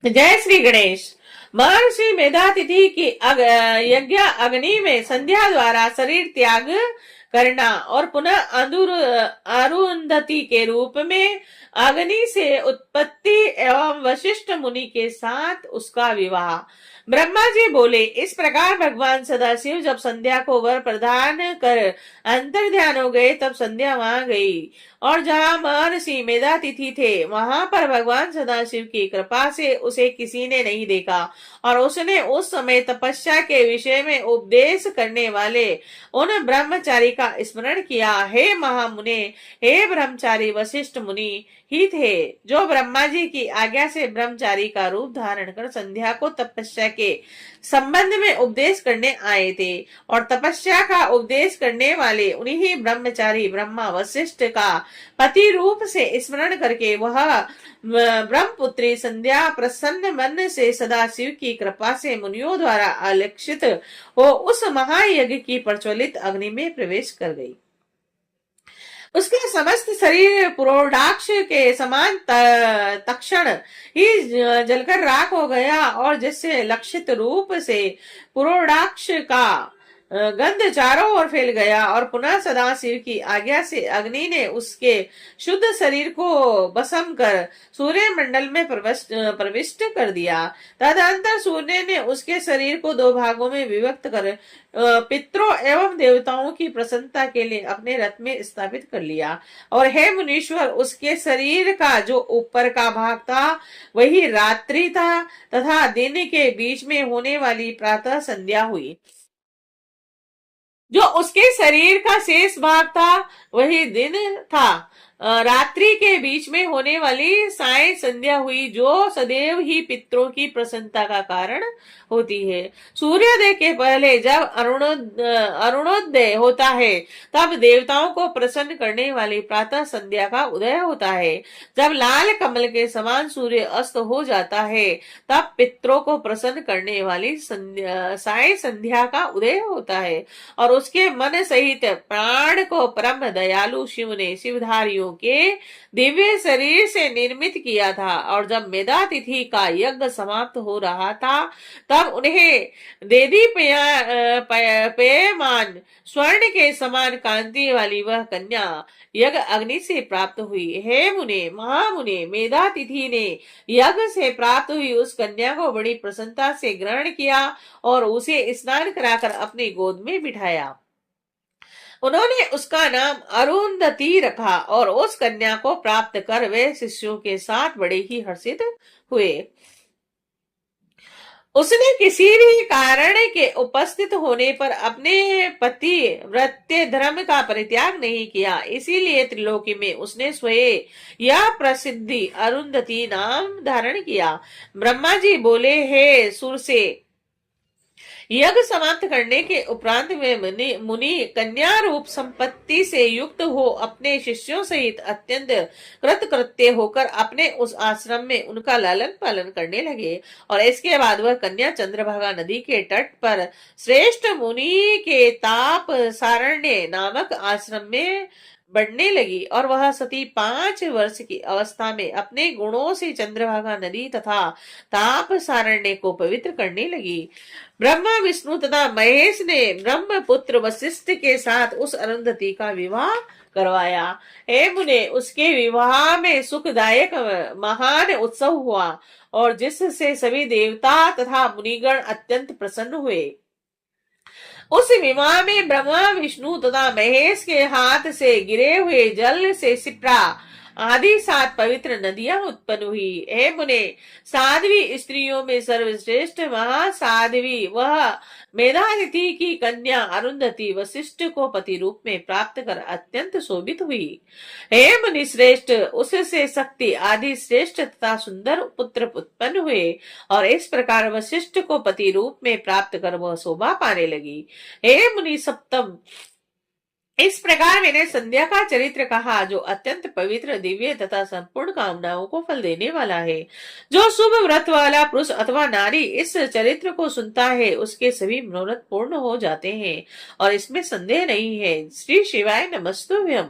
जय श्री गणेश। महर्षि मेधातिथि की यज्ञ अग्नि में संध्या द्वारा शरीर त्याग करना और पुनः अरुंधति के रूप में अग्नि से उत्पत्ति एवं वशिष्ठ मुनि के साथ उसका विवाह। ब्रह्मा जी बोले, इस प्रकार भगवान सदाशिव जब संध्या को वर प्रदान कर अंतर ध्यान हो गए, तब संध्या वहां गई और जहां महर्षि मेधातिथि थे, वहां पर भगवान सदाशिव की कृपा से उसे किसी ने नहीं देखा और उसने उस समय तपस्या के विषय में उपदेश करने वाले उन ब्रह्मचारी का स्मरण किया। हे महामुने, हे ब्रह्मचारी वशिष्ठ मुनि ही थे, जो ब्रह्मा जी की आज्ञा से ब्रह्मचारी का रूप धारण कर संध्या को तपस्या के संबंध में उपदेश करने आए थे। और तपस्या का उपदेश करने वाले उन्हीं ब्रह्मचारी ब्रह्मा वशिष्ठ का पति रूप से स्मरण करके वह ब्रह्मपुत्री संध्या प्रसन्न मन से सदाशिव की कृपा से मुनियों द्वारा अलक्षित हो उस महायज्ञ की प्रज्वलित अग्नि में प्रवेश कर गई। उसके समस्त शरीर पुरोडाक्ष के समान तक्षण ही जलकर राख हो गया और जिससे लक्षित रूप से पुरोडाक्ष का गंध चारों ओर फैल गया और पुनः सदाशिव की आज्ञा से अग्नि ने उसके शुद्ध शरीर को भस्म कर सूर्य मंडल में प्रविष्ट कर दिया। तदंतर सूर्य ने उसके शरीर को दो भागों में विभक्त कर पितरों एवं देवताओं की प्रसन्नता के लिए अपने रथ में स्थापित कर लिया। और हे मुनीश्वर, उसके शरीर का जो ऊपर का भाग था वही रात्रि था तथा दिन के बीच में होने वाली प्रातः संध्या हुई। जो उसके शरीर का शेष भाग था वही दिन था। रात्रि के बीच में होने वाली साय संध्या हुई, जो सदैव ही पितरों की प्रसन्नता का कारण होती है। सूर्योदय के पहले जब अरुणोदय होता है, तब देवताओं को प्रसन्न करने वाली प्रातः संध्या का उदय होता है। जब लाल कमल के समान सूर्य अस्त हो जाता है, तब पितरों को प्रसन्न करने वाली साय संध्या का उदय होता है। और उसके मन सहित प्राण को परम दयालु शिव ने शिवधारियों के दिव्य शरीर से निर्मित किया था। और जब मेधातिथि का यज्ञ समाप्त हो रहा था, तब उन्हें देदी पेयमान स्वर्ण के समान कांति वाली वह कन्या यज्ञ अग्नि से प्राप्त हुई। हे मुने, महामुने, मेधातिथि ने यज्ञ से प्राप्त हुई उस कन्या को बड़ी प्रसन्नता से ग्रहण किया और उसे स्नान कराकर अपनी गोद में बिठाया। उन्होंने उसका नाम अरुंधति रखा और उस कन्या को प्राप्त कर वे शिष्यों के साथ बड़े ही हर्षित हुए। उसने किसी भी कारण के उपस्थित होने पर अपने पति व्रत्य धर्म का परित्याग नहीं किया, इसीलिए त्रिलोकी में उसने स्वयं यह प्रसिद्धि अरुंधति नाम धारण किया। ब्रह्मा जी बोले, हे सुरसे, यज्ञ समाप्त करने के उपरांत में मुनि कन्या रूप संपत्ति से युक्त हो अपने शिष्यों सहित अत्यंत कृतकृत्य होकर अपने उस आश्रम में उनका लालन पालन करने लगे। और इसके बाद वह कन्या चंद्रभागा नदी के तट पर श्रेष्ठ मुनि के ताप सारण्य नामक आश्रम में बढ़ने लगी और वह सती 5 वर्ष की अवस्था में अपने गुणों से चंद्रभागा नदी तथा ताप सारण्य को पवित्र करने लगी। ब्रह्मा, विष्णु तथा महेश ने ब्रह्म पुत्र वशिष्ठ के साथ उस अरुंधति का विवाह करवाया। हे मुने, उसके विवाह में सुखदायक महान उत्सव हुआ और जिससे सभी देवता तथा मुनिगण अत्यंत प्रसन्न हुए। उस विवाह में ब्रह्मा, विष्णु तथा महेश के हाथ से गिरे हुए जल से शिप्रा आदि 7 पवित्र नदियां उत्पन्न हुई। हे मुने, साध्वी स्त्रियों में सर्वश्रेष्ठ महासाध्वी वह मेधातिथि की कन्या अरुंधति वशिष्ठ को पति रूप में प्राप्त कर अत्यंत शोभित हुई। हे मुनि श्रेष्ठ, उससे शक्ति आदि श्रेष्ठ तथा सुंदर पुत्र उत्पन्न हुए और इस प्रकार वशिष्ठ को पति रूप में प्राप्त कर वह शोभा पाने लगी। हे मुनि सप्तम, इस प्रकार मैंने संध्या का चरित्र कहा, जो अत्यंत पवित्र, दिव्य तथा संपूर्ण कामनाओं को फल देने वाला है। जो शुभ व्रत वाला पुरुष अथवा नारी इस चरित्र को सुनता है, उसके सभी मनोरथ पूर्ण हो जाते हैं और इसमें संदेह नहीं है। श्री शिवाय नमस्तुभ्यम।